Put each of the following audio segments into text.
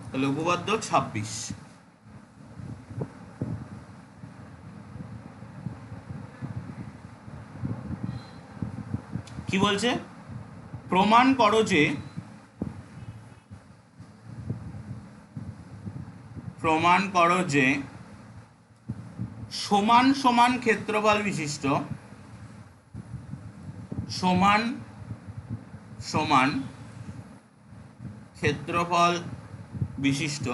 তাহলে উপপাদ্য 26। কি বলছে? প্রমাণ করো যে সমান সমান ক্ষেত্রফল বিশিষ্ট সমান সমান ক্ষেত্রফল বিশিষ্ট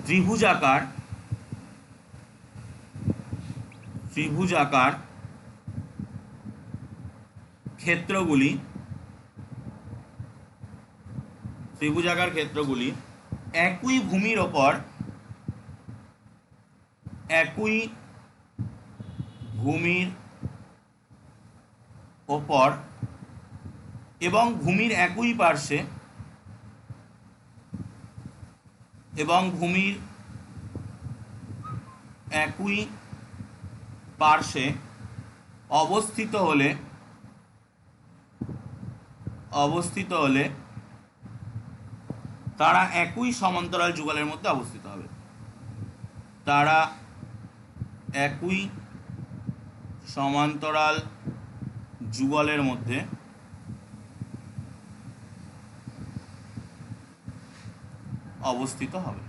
ত্রিভুজাকার ক্ষেত্রগুলি একই ভূমির ওপর এবং ভূমির একই পার্শ্বে অবস্থিত হলে তারা একই সমান্তরাল যুগলের মধ্যে অবস্থিত হবে। তারা একই সমান্তরাল যুগলের মধ্যে অবস্থিত হবে।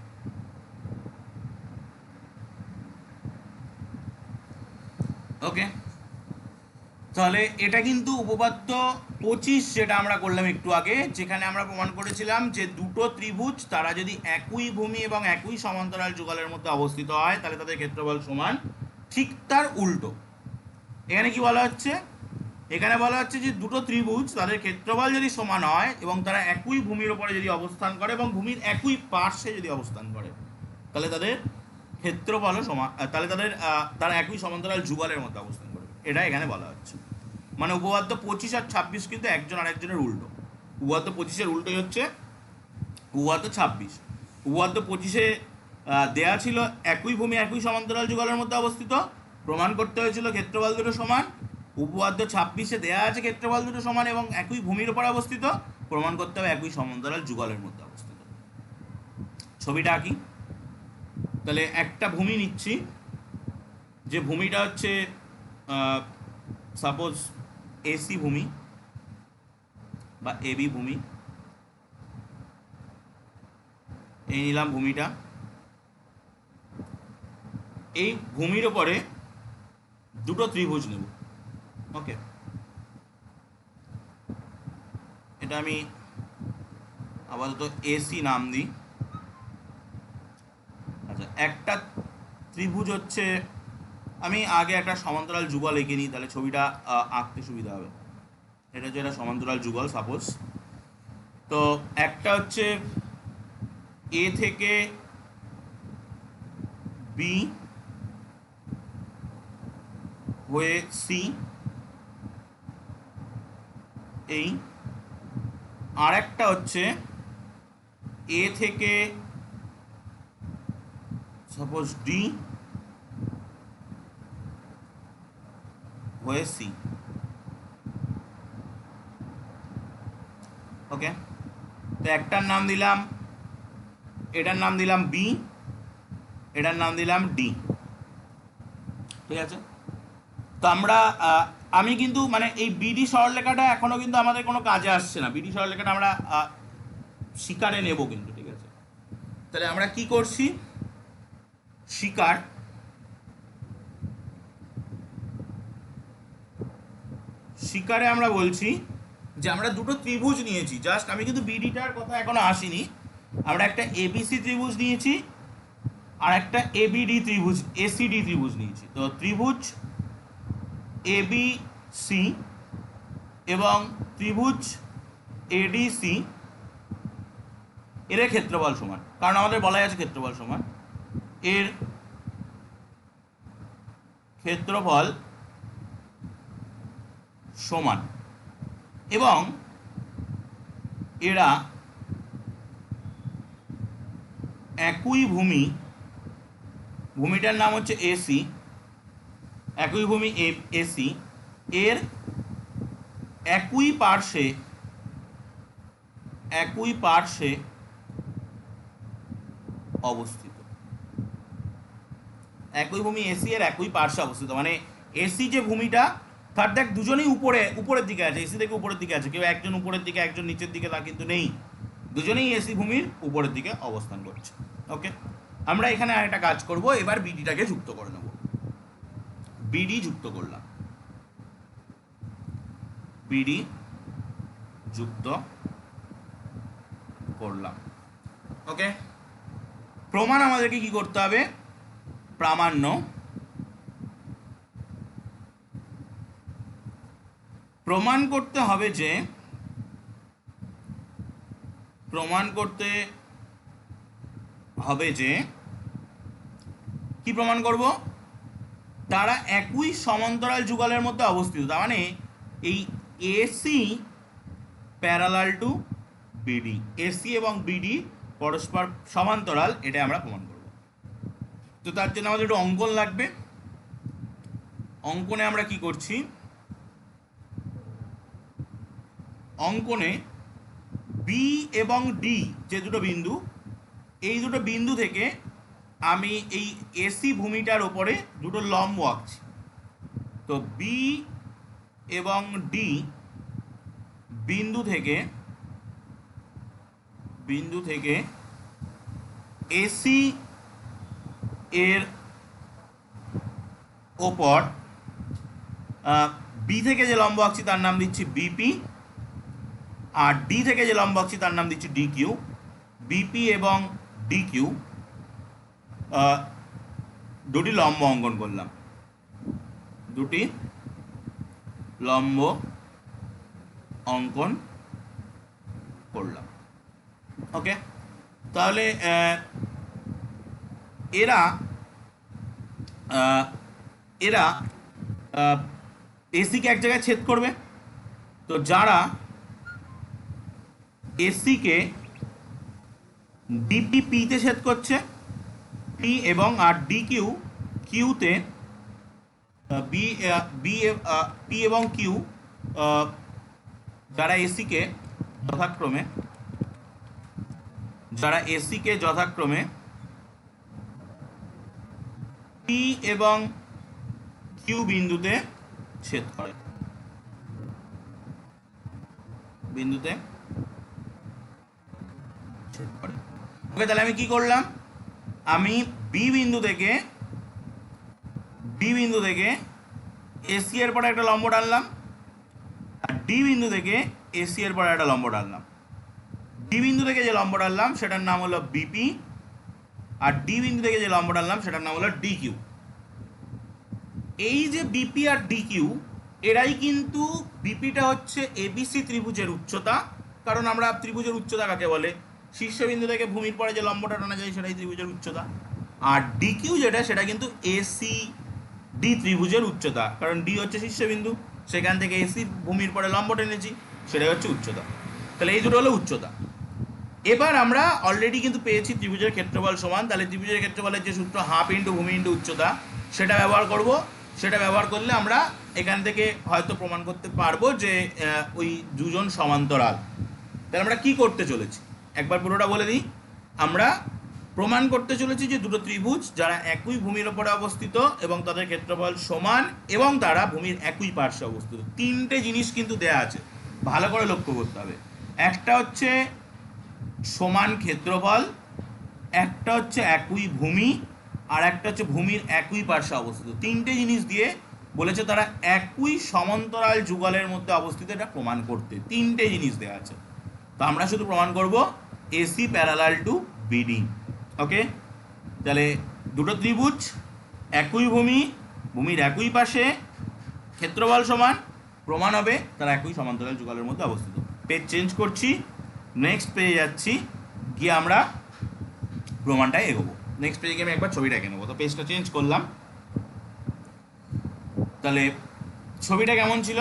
ওকে, তাহলে এটা কিন্তু উপপাদ্য 25 যেটা আমরা করলাম একটু আগে, যেখানে আমরা প্রমাণ করেছিলাম যে দুটো ত্রিভুজ তারা যদি একই ভূমি এবং একই সমান্তরাল যুগলের মধ্যে অবস্থিত হয় তাহলে তাদের ক্ষেত্রফল সমান। ঠিক তার উল্টো এখানে কি বলা হচ্ছে? এখানে বলা হচ্ছে যে দুটো ত্রিভুজ তাদের ক্ষেত্রফল যদি সমান হয় এবং তারা একই ভূমির উপরে যদি অবস্থান করে এবং ভূমির একই পার্শ্বে যদি অবস্থান করে তাহলে তাদের ক্ষেত্রফলও সমান, তাহলে তারা একই সমান্তরাল যুগলের মধ্যে অবস্থান করবে। এটা এখানে বলা হচ্ছে। মানে উপপাদ্য 25 আর 26 কিন্তু একজন আরেকজনের উল্টো। উপপাদ্য 25-এর উল্টোই হচ্ছে উপপাদ্য 26। উপপাদ্য 25-এ দেয়া ছিল একই ভূমি একই সমান্তরাল যুগলের মধ্যে অবস্থিত, প্রমাণ করতে হয়েছিল ক্ষেত্রফল দুটো সমান। উপপাদ্য 26-এ দেয়া আছে ক্ষেত্রফল দুটো সমান এবং একই ভূমির উপর অবস্থিত, প্রমাণ করতে হবে একই সমান্তরাল যুগলের মধ্যে অবস্থিত। ছবিটা আঁকি। তাহলে একটা ভূমি নিচ্ছি, যে ভূমিটা হচ্ছে সাপোজ এসি ভূমি বা এবি ভূমি। এই নিলাম ভূমিটা। এই ভূমির ওপরে দুটো ত্রিভুজ নেব। ওকে, এটা আমি আপাতত এসি নাম দিই। আচ্ছা, একটা ত্রিভুজ হচ্ছে, আমি আগে একটা সমান্তরাল যুগল এঁকে নিই, তাহলে ছবিটা আঁকতে সুবিধা হবে। এটা হচ্ছে একটা সমান্তরাল যুগল সাপোজ। তো একটা হচ্ছে এ থেকে বি হয়ে সি, এই আর একটা হচ্ছে এ থেকে সাপোজ ডি হয়ে সি। ওকে, তো একটার নাম দিলাম, এটার নাম দিলাম বি, এটার নাম দিলাম ডি। ঠিক আছে, তো আমি কিন্তু মানে এই বিডি সরলরেখাটা এখনো কিন্তু আমাদের কোনো কাজে আসছে না। বিডি সরলরেখাটা আমরা শিকারে নেব কিন্তু। ঠিক আছে, তাহলে আমরা কি করছি? শিকারে আমরা বলছি যে আমরা দুটো ত্রিভুজ নিয়েছি। জাস্ট আমি কিন্তু বিডিটার কথা এখনো আসিনি। আমরা একটা এবিসি ত্রিভুজ নিয়েছি আর একটা এবিডি ত্রিভুজ, এসিডি ত্রিভুজ নিয়েছি। তো ত্রিভুজ এবিসি এবং ত্রিভুজ এডিসি এর ক্ষেত্রফল সমান, কারণ আমাদের বলাই আছে ক্ষেত্রফল সমান। এর ক্ষেত্রফল সমান এবং এরা একই ভূমিটার নাম হচ্ছে এসি, একই ভূমি এসি, এর একই পার্শ্বে অবস্থিত, একই ভূমি এসি এর একই পার্শ্বে অবস্থিত, মানে এসি যে ভূমিটা, তার দেখ দুজনেই উপরের দিকে আছে, এসি থেকে উপরের দিকে আছে, কেউ একজন উপরের দিকে একজন নিচের দিকে তা কিন্তু নেই, দুজনেই এসি ভূমির উপরের দিকে অবস্থান করছে। ওকে, আমরা এখানে আরেকটা কাজ করব, এবার বিডিটাকে যুক্ত করে নেব। বিডি যুক্ত করলাম, বিডি যুক্ত করলাম। ওকে, প্রমাণ আমাদেরকে কি করতে হবে? প্রামাণ্য, প্রমাণ করতে হবে যে, কি প্রমাণ করব? তারা একই সমান্তরাল যুগলের মধ্যে অবস্থিত, তার মানে এই AC parallel to BD, AC এবং বিডি পরস্পর সমান্তরাল, এটা আমরা প্রমাণ করব। তো তার জন্য আমাদের একটু অঙ্কন লাগবে। অঙ্কনে আমরা কি করছি? অঙ্কনে বি এবং ডি যে দুটো বিন্দু, এই দুটো বিন্দু থেকে আমি এই এসি ভূমিটার ওপরে দুটো লম্ব আঁকছি। তো বি এবং ডি বিন্দু থেকে এসি এর ওপর বি থেকে যে লম্ব আঁকছি তার নাম দিচ্ছি বিপি, আর ডি থেকে যে লম্ব আঁকছি তার নাম দিচ্ছি ডিকিউ। বিপি এবং ডিকিউ দুটি লম্ব অঙ্কন করলাম, দুটি লম্ব অঙ্কন করলাম। ওকে, তাহলে এরা এসিকে এক জায়গায় ছেদ করবে। তো যারা এসিকে ডিপি পিতে ছেদ করছে, পি এবং আর ডি কিউ কিউতে, পি এবং কিউ যারা এসিকে যথাক্রমে পি এবং কিউ বিন্দুতে ছেদ করে, ওকে, তাহলে আমি কি করলাম? আমি বি বিন্দু থেকে এসি এর পরে একটা লম্ব টানলাম, আর ডি বিন্দু থেকে এসি এর পরে একটা লম্ব টানলাম। ডি বিন্দু থেকে যে লম্ব টানলাম সেটার নাম হলো বিপি, আর ডি বিন্দু থেকে যে লম্ব টানলাম সেটার নাম হলো ডিকিউ। এই যে বিপি আর ডিকিউ, এরাই কিন্তু, বিপিটা হচ্ছে এবিসি ত্রিভুজের উচ্চতা, কারণ আমরা ত্রিভুজের উচ্চতা কাকে বলে? শীর্ষবিন্দু থেকে ভূমির পরে যে লম্বটা টানা যায় সেটাই ত্রিভুজের উচ্চতা। আর ডিকিউ যেটা, সেটা কিন্তু এসি ডি ত্রিভুজের উচ্চতা, কারণ ডি হচ্ছে শীর্ষবিন্দু, সেখান থেকে এসি ভূমির পরে লম্ব টেনেছি, সেটাই হচ্ছে উচ্চতা। তাহলে এই দুটো হলো উচ্চতা। এবার আমরা অলরেডি কিন্তু পেয়েছি ত্রিভুজের ক্ষেত্রফল সমান, তাহলে ত্রিভুজের ক্ষেত্রফলের যে সূত্র হাফ ইন্টু ভূমি ইন্টু উচ্চতা, সেটা ব্যবহার করব। সেটা ব্যবহার করলে আমরা এখান থেকে হয়তো প্রমাণ করতে পারবো যে ওই দুজন সমান্তরাল। তাহলে আমরা কি করতে চলেছি একবার পুরোটা বলে দিই। আমরা প্রমাণ করতে চলেছি যে দুটো ত্রিভুজ যারা একই ভূমির ওপরে অবস্থিত এবং তাদের ক্ষেত্রফল সমান এবং তারা ভূমির একই পার্শ্বে অবস্থিত। তিনটে জিনিস কিন্তু দেয়া আছে, ভালো করে লক্ষ্য করতে হবে। একটা হচ্ছে সমান ক্ষেত্রফল, একটা হচ্ছে একই ভূমি, আর একটা হচ্ছে ভূমির একই পার্শ্বে অবস্থিত। তিনটে জিনিস দিয়ে বলেছে তারা একই সমান্তরাল যুগলের মধ্যে অবস্থিত, এটা প্রমাণ করতে তিনটে জিনিস দেওয়া আছে। তো আমরা শুধু প্রমাণ করব এসি প্যারালাল টু বিডি। ওকে, তাহলে দুটো ত্রিভুজ, একই ভূমি, ভূমির একই পাশে, ক্ষেত্রফল সমান, প্রমাণ হবে তারা একই সমান্তরাল যুগলের মধ্যে অবস্থিত। পেজ চেঞ্জ করছি, নেক্সট পেজে যাচ্ছি, গিয়ে আমরা প্রমাণটায় এগোবো। নেক্সট পেজে গিয়ে আমি একবার ছবিটা এঁকে নেবো। তো পেজটা চেঞ্জ করলাম। তাহলে ছবিটা কেমন ছিল?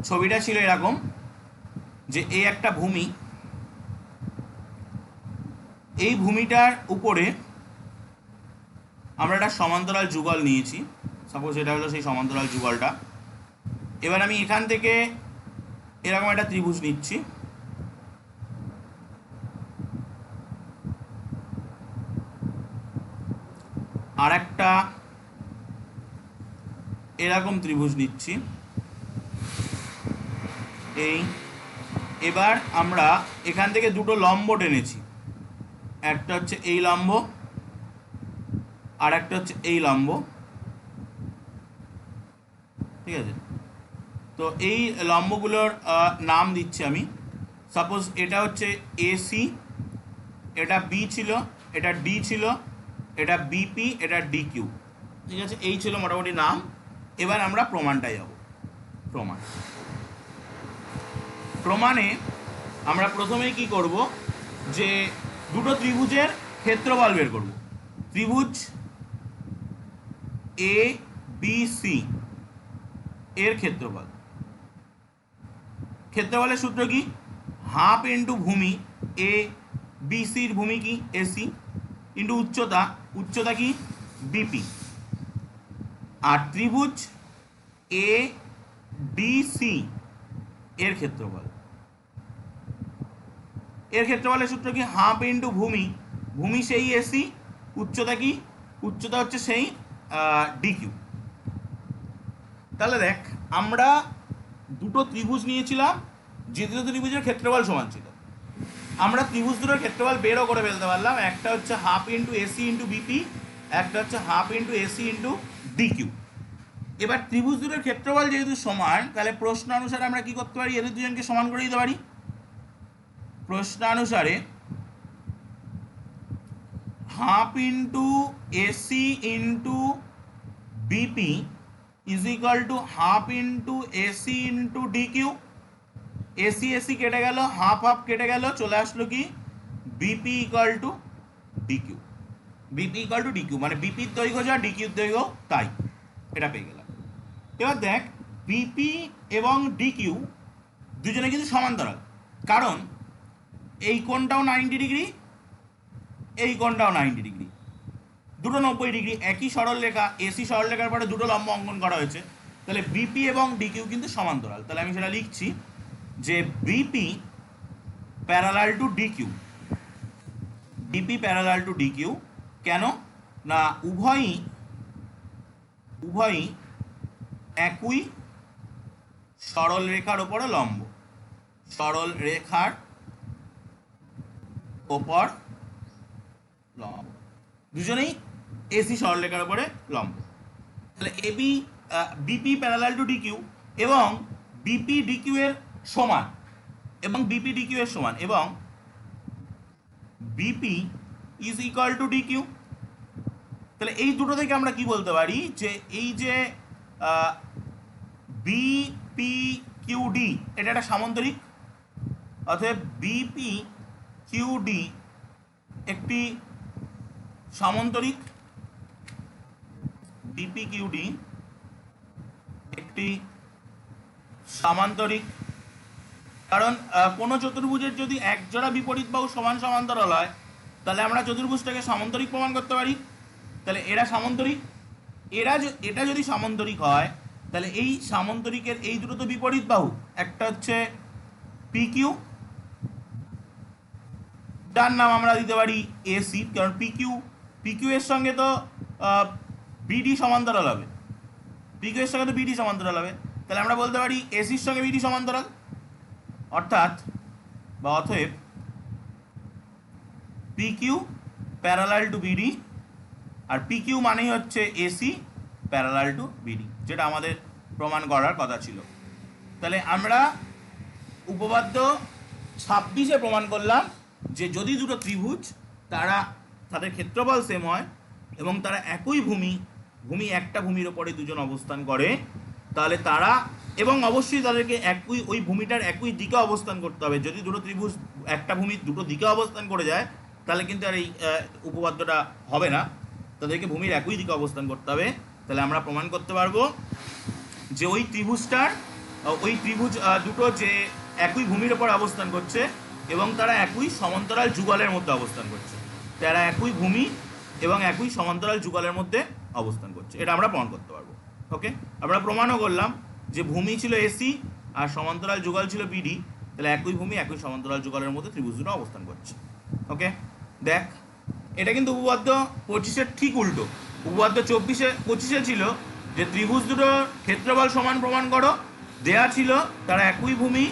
ছবিটা ছিল এরকম যে এই একটা ভূমি, এই ভূমিটার উপরে আমরা একটা সমান্তরাল যুগল নিয়েছি। সাপোজ এটা হলো সেই সমান্তরাল যুগলটা। এবার আমি এখান থেকে এরকম একটা ত্রিভুজ নিচ্ছি, আর একটা এরকম ত্রিভুজ নিচ্ছি এই। এবার আমরা এখান থেকে দুটো লম্ব টেনেছি, একটা হচ্ছে এই লম্ব আর একটা হচ্ছে এই লম্ব, ঠিক আছে। তো এই লম্বগুলোর নাম দিচ্ছি আমি। সাপোজ এটা হচ্ছে এসি, এটা বি ছিল, এটা ডি ছিল, এটা বিপি, এটা ডিকিউ, ঠিক আছে। এই ছিল মোটামুটি নাম। এবার আমরা প্রমাণটায় যাব। প্রমাণে আমরা প্রথমেই কি করব, যে দুটো ত্রিভুজের ক্ষেত্রফল বের করব। ত্রিভুজ এ বি সি এর ক্ষেত্রফলের সূত্র কি, হাফ ইন্টু ভূমি, এ বি সির ভূমি কি এসি, ইন্টু উচ্চতা কি বিপি, আর ত্রিভুজ এ ডি সি এর ক্ষেত্রফলের সূত্র কি, হাফ ইন্টু ভূমি সেই এসি, উচ্চতা কি, উচ্চতা হচ্ছে সেই ডিকিউ। তাহলে দেখ, আমরা দুটো ত্রিভুজ নিয়েছিলাম, যে দুটো ত্রিভুজের ক্ষেত্রফল সমান ছিল। আমরা ত্রিভুজ দুটোর ক্ষেত্রফল বেরও করে ফেলতে পারলাম। একটা হচ্ছে half into AC into BP, একটা হচ্ছে half into AC into DQ. এবার ত্রিভুজ দুটোর ক্ষেত্রফল যেহেতু সমান, তাহলে প্রশ্ন অনুসারে আমরা কি করতে পারি, এদের দুজনকে সমান করে দিতে পারি। প্রশ্নানুসারে half into AC into BP is equal to half into AC into DQ. AC AC কেটে গেল, হাফ হাফ কেটে গেল, চলে আসলো কি BP equal to DQ. BP equal to DQ মানে বিপির দৈর্ঘ্য যা ডিকিউর দৈর্ঘ্য তাই, এটা পেয়ে গেলাম। এবার দেখ, বিপি এবং ডিকিউ দুজনে কিন্তু সমান্তরাল, কারণ এই কোণটাও 90 ডিগ্রি, এই কোণটাও 90 ডিগ্রি, দুটো 90 ডিগ্রি। একই সরলরেখা, এসি সরলরেখার পরে দুটো লম্ব অঙ্কন করা হয়েছে, তাহলে বিপি এবং ডিকিউ কিন্তু সমান্তরাল। তাহলে আমি সেটা লিখছি যে BP parallel to DQ. BP parallel to DQ কেন না, উভয়ই একই সরল রেখার ওপরে লম্ব, সরল রেখার ওপর লম্ব, দুজনেই এসি সরলরেখার উপরে লম্ব। তাহলে AB BP parallel to DQ এবং বিপি ডিকিউ এর সমান, এবং BP is equal to DQ. তাহলে এই দুটো থেকে আমরা কি বলতে পারি, যে এই যে বিপি কিউডি এটা একটা সামান্তরিক, অতএব বিপি কিউডি একটি সামান্তরিক, বিপি কিউডি একটি সামান্তরিক। কারণ কোনো চতুর্ভুজের যদি এক জোড়া বিপরীত বাহু সমান সমান্তরাল হয়, তাহলে আমরা চতুর্ভুজটাকে সামান্তরিক প্রমাণ করতে পারি। তাহলে এরা সামান্তরিক, এটা যদি সামান্তরিক হয়, তাহলে এই সামান্তরিকের এই দুটো তো বিপরীত বাহু, একটা হচ্ছে পিকিউ, যার নাম আমরা দিতে পারি এসি, কারণ পিকিউ এর সঙ্গে তো বিডি সমান্তরাল হবে, পিকিউ এর সঙ্গে তো বিডি সমান্তরাল হবে। তাহলে আমরা বলতে পারি এসির সঙ্গে বিডি সমান্তরাল, অতএব পিকিউ প্যারালাল টু বিডি, আর পিকিউ মানেই হচ্ছে এসি প্যারালাল টু বিডি, যেটা আমাদের প্রমাণ করার কথা ছিল। তাহলে আমরা উপপাদ্য 26-এ প্রমাণ করলাম যে যদি দুটো ত্রিভুজ তাদের ক্ষেত্রফল সেম হয় এবং তারা একই ভূমি একটা ভূমির ওপরে দুজন অবস্থান করে, তাহলে তারা, এবং অবশ্যই তাদেরকে ওই ভূমিটার একই দিকে অবস্থান করতে হবে। যদি দুটো ত্রিভুজ একটা ভূমির দুটো দিকে অবস্থান করে যায়, তাহলে কিন্তু আর এই উপপাদ্যটা হবে না, তাদেরকে ভূমির একই দিকে অবস্থান করতে হবে। তাহলে আমরা প্রমাণ করতে পারবো যে ওই ত্রিভুজ দুটো যে একই ভূমির ওপর অবস্থান করছে এবং তারা একই সমান্তরাল যুগলের মধ্যে অবস্থান করছে, তারা একই ভূমি এবং একই সমান্তরাল যুগলের মধ্যে অবস্থান করছে, এটা আমরা প্রমাণ করতে পারবো। ওকে, আমরা প্রমাণও করলাম যে ভূমি ছিল এসি আর সমান্তরাল যুগল ছিল বিডি, তাহলে একই ভূমি একই সমান্তরাল যুগলের মধ্যে ত্রিভুজ দুটো অবস্থান করছে। ওকে, দেখ এটা কিন্তু উপপাদ্য 25-এর ঠিক উল্টো। উপপাদ্য 25-এ ছিল যে ত্রিভুজ দুটোর ক্ষেত্রফল সমান প্রমাণ করো, দেয়া ছিল তারা একই ভূমি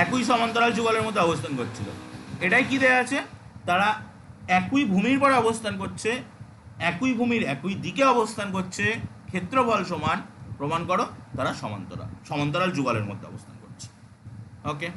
একই সমান্তরাল যুগলের মধ্যে অবস্থান করছিল। এটাই কি দেয়া আছে, তারা একই ভূমির পরে অবস্থান করছে, একই ভূমির একই দিকে অবস্থান করছে, ক্ষেত্রফল সমান প্রমাণ করো তারা সমান্তরাল যুগলের মধ্যে অবস্থান করছে। ওকে।